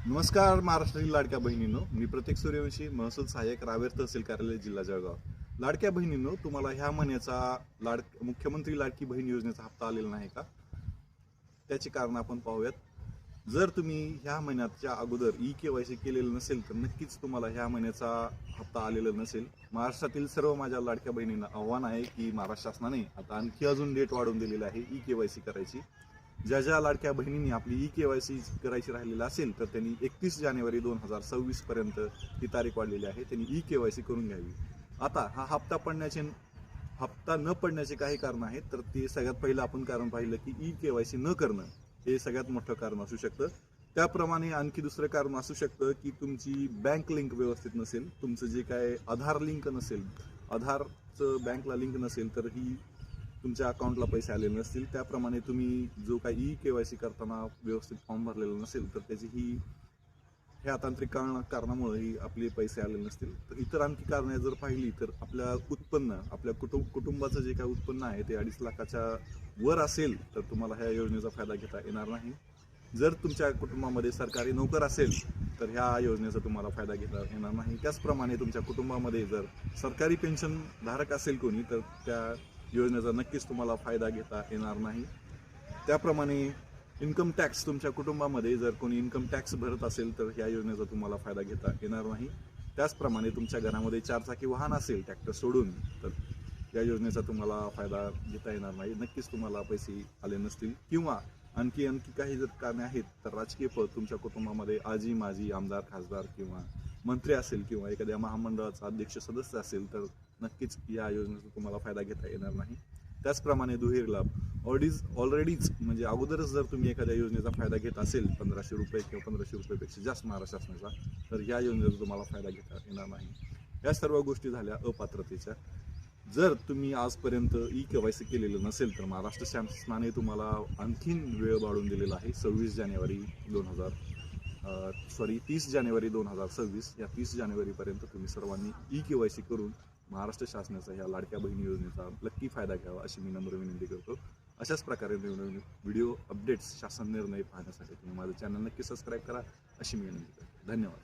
नमस्कार महाराष्ट्रातील लाडक्या बहिणींनो, मी प्रतीक सूर्यवंशी, महसूल सहाय्यक, रावेर तहसील कार्यालय, जिल्हा जळगाव. लाडक्या बहिणींनो, तुम्हाला ह्या महिन्याचा मुख्यमंत्री लाडकी बहीण योजनेचा हप्ता आलेला नाही का? त्याची कारण आपण पाहूयात. जर तुम्ही ह्या महिन्याच्या अगोदर KYC केलेलं नसेल तर नक्कीच तुम्हाला ह्या महिन्याचा हप्ता आलेला नसेल. महाराष्ट्रातील सर्व माझ्या लाडक्या बहिणींना आव्हान आहे की महाराष्ट्र शासनाने आता आणखी अजून डेट वाढवून दिलेली आहे KYC करायची. ज्या लाडक्या बहिणींनी आपली KYC करायची राहिलेली असेल तर त्यांनी 31 जानेवारी 2026 पर्यंत ही तारीख वाढलेली आहे. त्यांनी KYC करून घ्यावी. आता हा हप्ता न पडण्याचे काही कारण आहेत. तर ते सगळ्यात पहिलं आपण कारण पाहिलं की KYC न करणं हे सगळ्यात मोठं कारण असू शकतं. त्याप्रमाणे आणखी दुसरं कारण असू शकतं की तुमची बँक लिंक व्यवस्थित नसेल, तुमचं जे काय आधार लिंक नसेल, आधारचं बँकला लिंक नसेल तर ही तुमच्या अकाउंटला पैसे आलेले नसतील. त्याप्रमाणे तुम्ही जो काही KYC करताना व्यवस्थित फॉर्म भरलेला नसेल तर त्याची ह्या तांत्रिक कारणामुळे ही आपले पैसे आलेले नसतील. तर इतर आणखी कारणे जर पाहिली तर आपल्या कुटुंबाचं जे काही उत्पन्न आहे ते 2.5 लाखाच्या वर असेल तर तुम्हाला ह्या योजनेचा फायदा घेता येणार नाही. जर तुमच्या कुटुंबामध्ये सरकारी नोकर असेल तर ह्या योजनेचा तुम्हाला फायदा घेता येणार नाही. त्याचप्रमाणे तुमच्या कुटुंबामध्ये जर सरकारी पेन्शन धारक असेल कोणी तर त्या योजनेचा नक्कीच तुम्हाला फायदा घेता येणार नाही. त्याप्रमाणे इन्कम टॅक्स, तुमच्या कुटुंबामध्ये जर कोणी इन्कम टॅक्स भरत असेल तर ह्या योजनेचा तुम्हाला फायदा घेता येणार नाही. त्याचप्रमाणे तुमच्या घरामध्ये 4 चाकी वाहन असेल ट्रॅक्टर सोडून तर या योजनेचा तुम्हाला फायदा घेता येणार नाही. नक्कीच तुम्हाला पैसे आले नसतील. किंवा आणखी काही जर कारणे आहेत तर राजकीय पद तुमच्या कुटुंबामध्ये आजी माजी आमदार खासदार किंवा मंत्री असेल किंवा एखाद्या महामंडळाचा अध्यक्ष सदस्य असेल तर नक्कीच या योजनेचा तुम्हाला फायदा घेता येणार नाही. त्याचप्रमाणे दुहेरी लाभ ऑलरेडीच म्हणजे अगोदरच जर तुम्ही एखाद्या योजनेचा फायदा घेत असेल 1500 रुपये किंवा 1500 रुपयापेक्षा जास्त महाराष्ट्र शासनाचा तर या योजनेचा तुम्हाला फायदा घेता येणार नाही. या सर्व गोष्टी झाल्या अपात्रतेच्या. जर तुम्ही आजपर्यंत KYC केलेलं नसेल तर महाराष्ट्र शासनाने तुम्हाला आणखीन वेळ वाढवून दिलेला आहे. 30 जानेवारी 2026 या 30 जानेवारीपर्यंत तुम्ही सर्वांनी KYC करून महाराष्ट्र शासनाचा ह्या लाडक्या बहिणी योजनेचा नक्की फायदा घ्यावा अशी मी नम्र विनंती करतो. अशाच प्रकारे नवीन व्हिडिओ अपडेट्स, शासन निर्णय पाहण्यासाठी तुम्ही माझं चॅनल नक्की सबस्क्राईब करा अशी मी विनंती करतो. धन्यवाद.